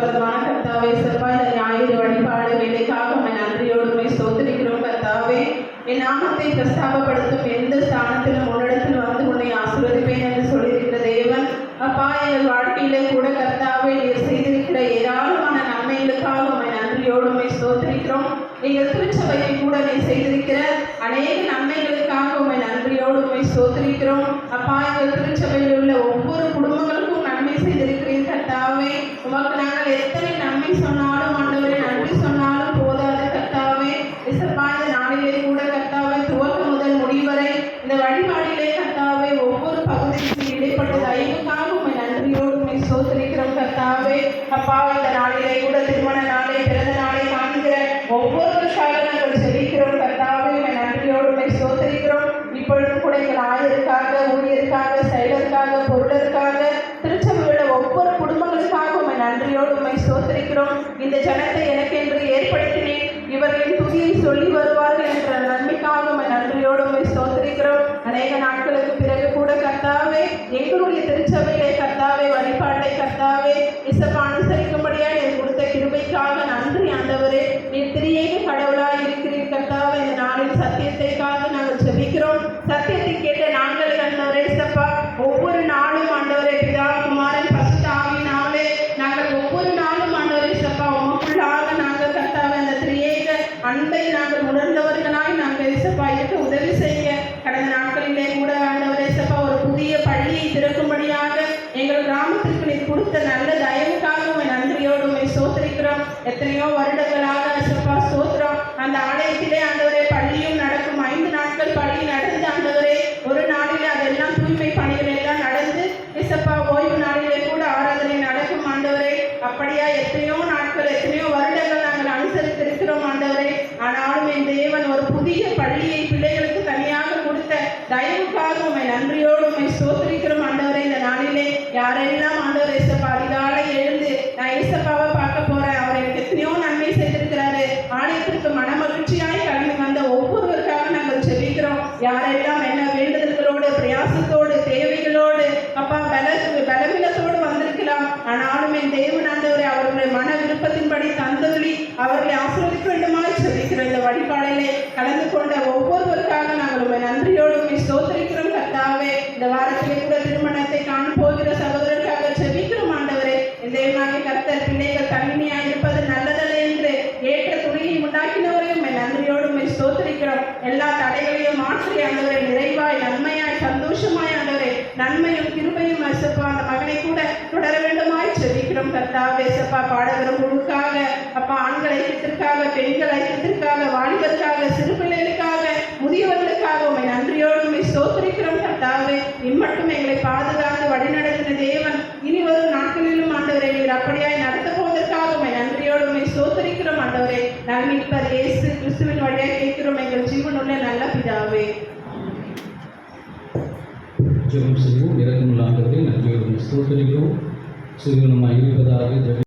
ஆசீர்வாதமான கர்த்தாவே செவ்வாய் இந்த ஞாயிறு வழிபாடு வேலைக்காக உம்மை நன்றியோடு ஸ்தோத்திரிக்கிறோம் கர்த்தாவே. என் நாமத்தை பிரஸ்தாபப்படுத்தும் எந்த ஸ்தானத்திலும் உன்னிடத்தில் வந்து உன்னை ஆசீர்வதிப்பேன் என்று சொல்லியிருக்கிற தேவன் அப்பா, எங்கள் வாழ்க்கையிலே கூட கர்த்தாவே நீர் செய்திருக்கிற ஏராளமான நன்மைகளுக்காக உம்மை நன்றியோடு ஸ்தோத்திரிக்கிறோம். எங்கள் திருச்சபையை கூட நீ செய்திருக்கிற அநேக நன்மைகளுக்காக உம்மை நன்றியோடு ஸ்தோத்திரிக்கிறோம். அப்பா, எங்கள் திருச்சபையில் உள்ள ஒவ்வொரு குடும்பங்களுக்கும் நன்மை செய்திருக்கிறீர் கர்த்தாவே. உமக்கு நாங்கள் எத்தனை நன்மை சொன்னாலும் ஆண்டவரே, நன்றி சொன்னாலும் போதாது கர்த்தாவே. இசப்பா, இந்த நாளிலே கூட கர்த்தாவே துவக்கம் முதல் முடிவரை இந்த வழிபாடிலே கர்த்தாவே ஒவ்வொரு பகுதிக்கு இடைப்பட்ட தயவுக்காக உம்மை நன்றியோடு ஸ்தோத்திரிக்கிறோம் கர்த்தாவே. அப்பா, இந்த நாளிலே கூட திருமண நாளை பிறந்த நாளை காண்கிற ஒவ்வொருவருக்காக நாங்கள் செபிக்கிறோம் கர்த்தாவே. உம்மை நன்றியோடு ஸ்தோத்திரிக்கிறோம். இப்பொழுதும் கூட எங்கள் ஆயருக்காக, ஊழியருக்காக, செயலருக்காக, பொருளருக்காக, திருச்சபையுள்ள ஒவ்வொரு குடும்பங்களுக்காக உம்மை நன்றியோடு ஸ்தோத்திரிக்கிறோம். இந்த ஜனத்தை எனக்கென்று ஏற்படுத்தினேன், இவர்களின் துதியை சொல்லி வருவார்கள் என்ற நன்மைக்காக உம்மை நன்றியோடு ஸ்தோத்திரிக்கிறோம். அநேக நாட்களுக்கு பிறகு கூட கர்த்தாவே எங்களுடைய திருச்சபையிலே கர்த்தாவே வழிபாட்டை கர்த்தாவே இசப்பா அனுசரிக்கும்படியாக நீர் கொடுத்த கிருபைக்காக நன்றி ஆண்டவரே. நீர் திரியேக கடவுளாய் இருக்கிறீர் கர்த்தாவே. இந்த நாளில் சத்தியத்தைக்காக நாங்கள் செபிக்கிறோம். சத்தியத்தை கேட்ட நாங்கள் ஆண்டவரே இசப்பா ஒவ்வொரு நாளும் ஆண்டவரே பிதா குமாரன் பரிசுத்த ஆவியினாலே நாங்கள் ஒவ்வொரு நாளும் ஆண்டவரே இசப்பா உமக்குள்ளாக நாங்கள் கர்த்தாவே அந்த திரியேக அன்பை நாங்கள் உணர்ந்தவர்களாய் நாங்கள் இசப்பா இருக்க உதவி செய்ய கடந்த நாட்களிலே கூட ஆண்டவரே இசப்பா ஒரு புதிய பள்ளியை திறக்கும்படியாக எங்கள் கிராமத்திற்கு நீர் கொடுத்த நல்ல தயவுக்காக உம்மை நன்றியோடு ஸ்தோத்திரிக்கிறோம். எத்தனையோ வருடங்களாக இசப்பா ஸ்தோத்திரம் அந்த ஆலயத்திலே ஆண்டவரே பள்ளியும் நடக்கும். 5 நாட்கள் பள்ளி நடந்து ஆண்டவரே ஒரு நாளில் அதெல்லாம் தூய்மை பணிகள் எல்லாம் நடந்து இசப்பா ஓய்வு நாளிலே கூட ஆராதனை நடக்கும் ஆண்டவரே. அப்படியா எத்தனையோ நாட்கள் எத்தனையோ வருடங்கள் நாங்கள் அனுசரித்திருக்கிறோம் ஆண்டவரே. ஆனாலும் என் தேவன் ஒரு புதிய பள்ளியை பிள்ளைகளுக்கு தனியாக கொடுத்த தயவுக்காக உம்மை நன்றியோடு ஸ்தோத்திரிக்கிறோம் ஆண்டவரே. இந்த நாளிலே யாரெல்லாம் ஆண்டவரே இசப்பா அதிகாலை எழுந்து நான் இசப்பாவை பார்க்க போறேன், அவர் எனக்கு எத்தனையோ நன்மை செய்திருக்கிறாரு, ஆலயத்திற்கு மன மகிழ்ச்சியாய் கிளம்பி வந்த ஒவ்வொருவருக்காக நாங்கள் செபிக்கிறோம். யாரெல்லாம் என்ன வேண்டுதல்களோடு பிரயாசத்தோடு தேவைகளோடு அப்பா பலவீனத்தோடு வந்திருக்கலாம், ஆனாலும் என் தேவன் ஆண்டவரே அவர்களுடைய மன விருப்பத்தின்படி தந்தவழி அவர்களை ஆசீர்வதிக்க வேண்டுமாய் செபிக்கிறோம். இந்த வழிபாடிலே கலந்து கொண்ட ஒவ்வொருவருக்காக நாங்கள் உம்மை நன்றியோடு ஸ்தோத்திரிக்கிறோம் கர்த்தாவே. இந்த வாரத்திலே கூட திருமணத்தை காண போகிற சகோதரருக்காக செபிக்கிறோம் ஆண்டவரே. இந்த தேவனாகிய கர்த்தர் பிள்ளைகள் தனிமையாய் இருப்பது நல்லதல்ல என்று ஏற்ற துணியை உண்டாக்கினவரை உம்மை நன்றியோடு ஸ்தோத்திரிக்கிறோம். எல்லா தடைகளையும் மாற்றி ஆண்டவரை நிறைவாய் நன்மையாய் சந்தோஷமாய் ஆண்டவரே நன்மையும் கிருபையும் இசப்பா அந்த மகனை கூட தொடர வேண்டுமாய் செபிக்கிறோம் கர்த்தாவே. இசப்பா பாடகர் குழுக்காக அப்பா ஆண்கள் ஐக்கியத்திற்காக, பெண்கள் ஐக்கியத்திற்காக, வாலிபருக்காக, சிறு பிள்ளைகளுக்காக, முதியவர்களுக்காக உம்மை நன்றியோடு ஸ்தோத்திரிக்கிறோம் கர்த்தாவே. இம்மட்டும் எங்களை பாதுகாத்து வழிநடத்தின தேவன் இனி வரும் நாட்களிலும் ஆண்டவரை நீர் அப்படியாய் நடத்த போவதற்காக உம்மை நன்றியோடு ஸ்தோத்திரிக்கிறோம் ஆண்டவரே. நன்மைப்பர் இயேசு கிறிஸ்துவின் வழியாக கேட்கிறோம் எங்கள் ஜீவனுள்ள நல்ல பிதாவே. ஜெபம் செய்வோம். இரக்கமுள்ள ஆண்டவரே, நன்றியோடு ஸ்தோத்திரிக்கிறோம். சிறுவனமாய் இருப்பதாக